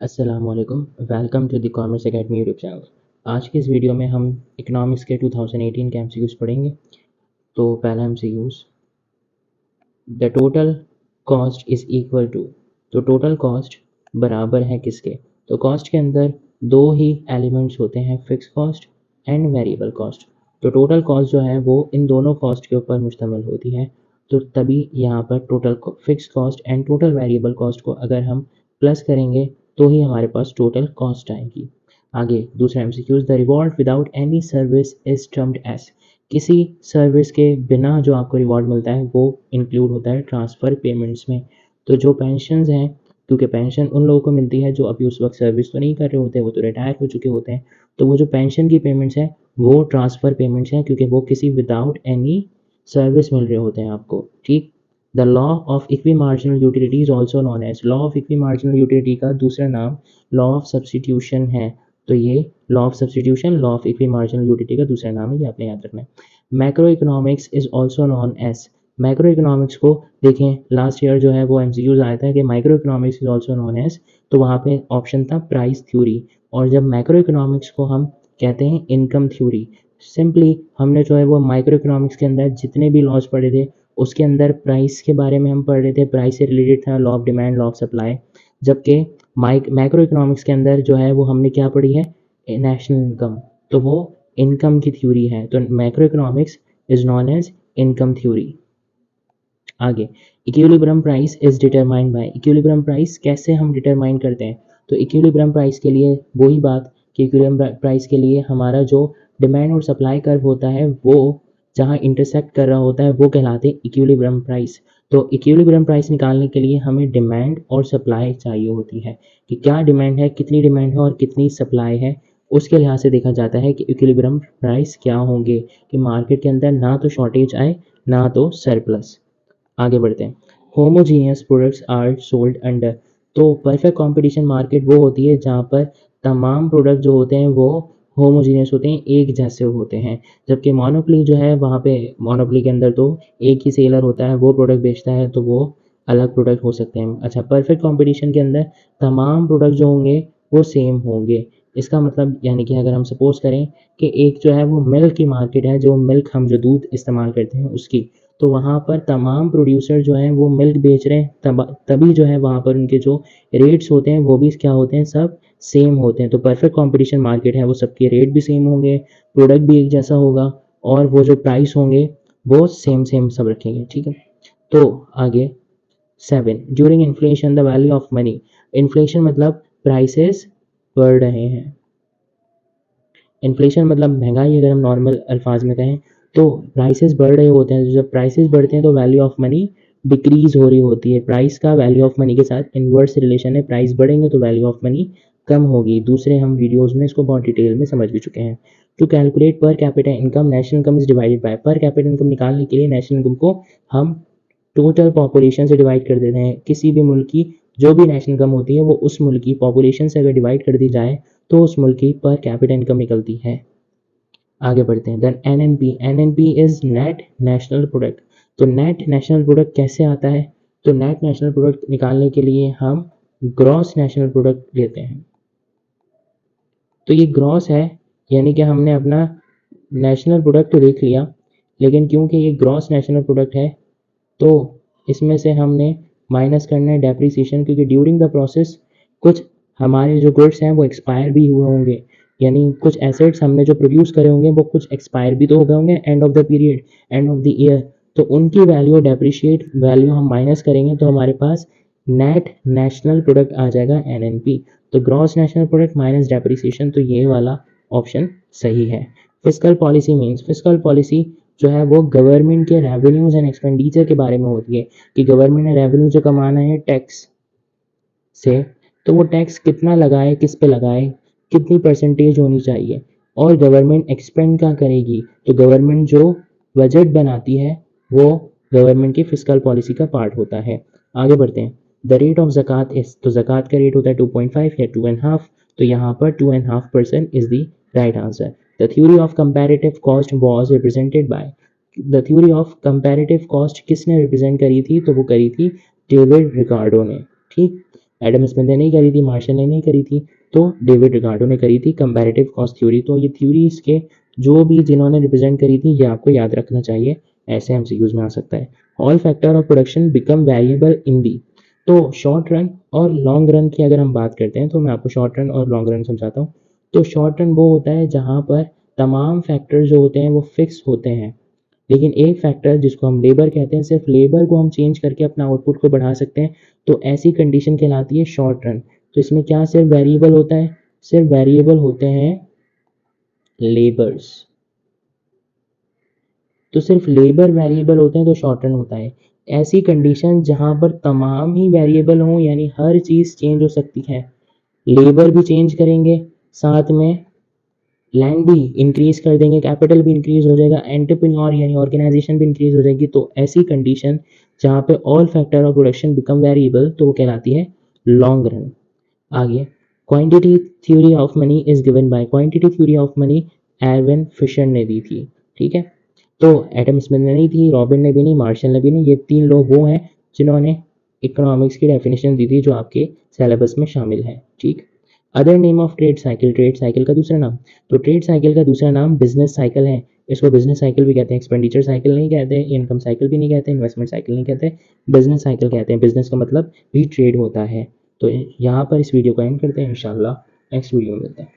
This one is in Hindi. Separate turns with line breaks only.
अस्सलामुअलैकुम, welcome to the commerce academy YouTube channel. आज के इस वीडियो में हम इकोनॉमिक्स के 2018 के एमसीक्यूज पढ़ेंगे। तो पहला MCQs, the total cost is equal to. तो टोटल कॉस्ट बराबर है किसके? तो कॉस्ट के अंदर दो ही एलिमेंट्स होते हैं, fix cost and variable cost. तो टोटल कॉस्ट जो है वो इन दोनों कॉस्ट के ऊपर मुश्तमिल होती है। तो तभी यहाँ पर total fix cost and total variable cost को अगर हम प्लस करेंगे तो ही हमारे पास टोटल कॉस्ट आएगी। आगे दूसरा MCQs, the reward without any service is termed as. किसी सर्विस के बिना जो आपको रिवॉर्ड मिलता है वो इंक्लूड होता है ट्रांसफ़र पेमेंट्स में। तो जो पेंशन्स हैं, क्योंकि पेंशन उन लोगों को मिलती है जो अभी उस वक्त सर्विस तो नहीं कर रहे होते, वो तो रिटायर हो चुके होते हैं। तो वो जो पेंशन की पेमेंट्स हैं वो ट्रांसफ़र पेमेंट्स हैं, क्योंकि वो किसी विदाउट एनी सर्विस मिल रहे होते हैं आपको। ठीक। The law of equi marginal utility is also known as. Law of equi marginal utility का दूसरा नाम लॉ ऑफ सब्सटीट्यूशन है। तो ये law of substitution, law of equi marginal utility का दूसरा नाम है, ये आपने याद रखना है। Macro economics is also known as. Macro economics को देखें, लास्ट ईयर जो है वो एमसीक्यूज आया था कि micro economics is also known as. तो वहाँ पे ऑप्शन था प्राइस थ्योरी। और जब मैक्रो इकोनॉमिक्स को हम कहते हैं इनकम थ्योरी। सिंपली हमने जो है वो माइक्रो इकोनॉमिक्स के अंदर जितने भी लॉज पढ़े थे उसके अंदर प्राइस के बारे में हम पढ़ रहे थे, प्राइस से रिलेटेड था law of demand, law of supply. जबकि मैक्रो इकोनॉमिक्स के अंदर जो है वो हमने क्या पढ़ी है, नेशनल इनकम। तो वो इनकम की थ्योरी है। तो macro economics is known as income theory. आगे, equilibrium price is determined by. Equilibrium price कैसे हम डिटरमाइन करते हैं? तो इक्विलिब्रियम प्राइस के लिए वही बात कि इक्विलिब्रियम प्राइस के लिए हमारा जो डिमांड और सप्लाई कर्व होता है वो जहाँ इंटरसेक्ट कर रहा होता है वो कहलाते हैं इक्विलिब्रियम प्राइस। तो इक्विलिब्रियम प्राइस निकालने के लिए हमें डिमांड और सप्लाई चाहिए होती है कि क्या डिमांड है, कितनी डिमांड है और कितनी सप्लाई है। उसके लिहाज से देखा जाता है कि इक्विलिब्रियम प्राइस क्या होंगे, कि मार्केट के अंदर ना तो शॉर्टेज आए ना तो सरप्लस। आगे बढ़ते हैं। Homogeneous products are sold under. तो परफेक्ट कंपटीशन मार्केट वो होती है जहाँ पर तमाम प्रोडक्ट जो होते हैं वो होमोजीनियस होते हैं, एक जैसे होते हैं। जबकि मोनोपोली जो है वहाँ पे मोनोपोली के अंदर तो एक ही सेलर होता है, वो प्रोडक्ट बेचता है, तो वो अलग प्रोडक्ट हो सकते हैं। अच्छा, परफेक्ट कंपटीशन के अंदर तमाम प्रोडक्ट जो होंगे वो सेम होंगे। इसका मतलब यानी कि अगर हम सपोज करें कि एक जो है वो मिल्क की मार्केट है, जो मिल्क हम जो दूध इस्तेमाल करते हैं उसकी, तो वहाँ पर तमाम प्रोड्यूसर जो हैं वो मिल्क बेच रहे हैं, तभी जो है वहाँ पर उनके जो रेट्स होते हैं वो भी क्या होते हैं, सब सेम होते हैं। तो परफेक्ट कंपटीशन मार्केट है वो सबके रेट भी सेम होंगे, प्रोडक्ट भी एक जैसा होगा और वो जो प्राइस होंगे वो सेम सेम सब रखेंगे। ठीक है। तो आगे 7, during inflation the value of money. Inflation मतलब प्राइसेस बढ़ रहे हैं। इन्फ्लेशन मतलब महंगाई, अगर हम नॉर्मल अल्फाज में कहें तो प्राइसेस बढ़ रहे होते हैं। जब प्राइसेस बढ़ते हैं तो वैल्यू ऑफ मनी डिक्रीज हो रही होती है। प्राइस का वैल्यू ऑफ मनी के साथ इन्वर्स रिलेशन है, प्राइस बढ़ेंगे तो वैल्यू ऑफ मनी कम होगी। दूसरे हम वीडियोस में इसको बहुत डिटेल में समझ भी चुके हैं। To calculate per capita income, national income is divided by. Per capita income निकालने के लिए नेशनल इनकम को हम टोटल पॉपुलेशन से डिवाइड कर देते हैं। किसी भी मुल्क की जो भी नेशनल इनकम होती है वो उस मुल्क की पॉपुलेशन से अगर डिवाइड कर दी जाए तो उस मुल्क की पर कैपिटा इनकम निकलती है। आगे बढ़ते हैं। Then NNP, NNP is net national product. तो नेट नेशनल प्रोडक्ट कैसे आता है? तो नेट नेशनल प्रोडक्ट निकालने के लिए हम ग्रॉस नेशनल प्रोडक्ट लेते हैं। तो ये ग्रॉस है, यानी कि हमने अपना नेशनल प्रोडक्ट तो देख लिया, लेकिन क्योंकि ये ग्रॉस नेशनल प्रोडक्ट है तो इसमें से हमने माइनस करना है डेप्रिसिएशन, क्योंकि ड्यूरिंग द प्रोसेस कुछ हमारे जो गुड्स हैं वो एक्सपायर भी हुए होंगे, यानी कुछ एसेट्स हमने जो प्रोड्यूस करे होंगे वो कुछ एक्सपायर भी तो हो गए होंगे end of the period, end of the year. तो उनकी वैल्यू, डेप्रिशिएट वैल्यू हम माइनस करेंगे तो हमारे पास नेट नेशनल प्रोडक्ट आ जाएगा एनएनपी। तो gross national product minus depreciation, तो ये वाला ऑप्शन सही है। Fiscal policy means, fiscal policy जो है वो गवर्नमेंट के रेवेन्यूज एंड एक्सपेंडिचर के बारे में होती है कि गवर्नमेंट ने रेवेन्यू जो कमाना है टैक्स से, तो वो टैक्स कितना लगाए, किस पे लगाए, कितनी परसेंटेज होनी चाहिए। और गवर्नमेंट एक्सपेंड क्या करेगी, तो गवर्नमेंट जो बजट बनाती है वो गवर्नमेंट की फिस्कल पॉलिसी का पार्ट होता है। आगे बढ़ते हैं। द रेट ऑफ ज़कात इज, तो ज़कात का रेट होता है 2.5 या 2.5, तो यहाँ पर 2.5% is the right answer. The theory of comparative cost was represented by. The theory of comparative cost किसने रिप्रेजेंट करी थी? तो वो करी थी डेविड रिकार्डो ने। ठीक। एडम स्मिथ ने नहीं करी थी, मार्शल ने नहीं करी थी, तो डेविड रिकार्डो ने करी थी कंपैरेटिव कॉस्ट थ्योरी। तो ये थ्योरीज के जो भी जिन्होंने रिप्रेजेंट करी थी ये आपको याद रखना चाहिए, ऐसे एमसीक्यूज में आ सकता है। All factor of production become variable in the. तो शॉर्ट रन और लॉन्ग रन की अगर हम बात करते हैं तो मैं आपको शॉर्ट रन और लॉन्ग रन समझाता हूँ। तो शॉर्ट रन वो होता है जहाँ पर तमाम फैक्टर जो होते हैं वो फिक्स होते हैं, लेकिन एक फैक्टर जिसको हम लेबर कहते हैं, सिर्फ लेबर को हम चेंज करके अपना आउटपुट को बढ़ा सकते हैं, तो ऐसी कंडीशन कहलाती है शॉर्ट रन। तो इसमें क्या सिर्फ वेरिएबल होता है, सिर्फ वेरिएबल होते हैं लेबर्स। तो सिर्फ लेबर वेरिएबल होते हैं तो शॉर्ट रन होता है। ऐसी कंडीशन जहां पर तमाम ही वेरिएबल हों, यानी हर चीज़ चेंज हो सकती है, लेबर भी चेंज करेंगे, साथ में लैंड भी इंक्रीज कर देंगे, कैपिटल भी इंक्रीज हो जाएगा, एंटरप्रेन्योर यानी ऑर्गेनाइजेशन भी इंक्रीज हो जाएगी। तो ऐसी कंडीशन जहाँ पे all factor of production become variable, तो वो कहलाती है लॉन्ग रन। आगे, quantity theory of money is given by, quantity theory of money Irving Fisher ने दी थी। ठीक है, तो एडम स्मिथ ने नहीं थी, रॉबिन ने भी नहीं, मार्शल ने भी नहीं। ये तीन लोग वो हैं जिन्होंने इकोनॉमिक्स की डेफिनेशन दी थी जो आपके सिलेबस में शामिल है। ठीक, other name of trade cycle, trade cycle का दूसरा नाम, तो ट्रेड साइकिल का दूसरा नाम बिजनेस साइकिल है। इसको बिजनेस साइकिल भी कहते हैं, एक्सपेंडिचर साइकिल नहीं कहते, इनकम साइकिल भी नहीं कहते, इन्वेस्टमेंट साइकिल नहीं कहते, बिजनेस साइकिल कहते हैं। बिजनेस का मतलब भी ट्रेड होता है। तो यहाँ पर इस वीडियो को एंड करते हैं, इंशाल्लाह नेक्स्ट वीडियो में मिलते हैं।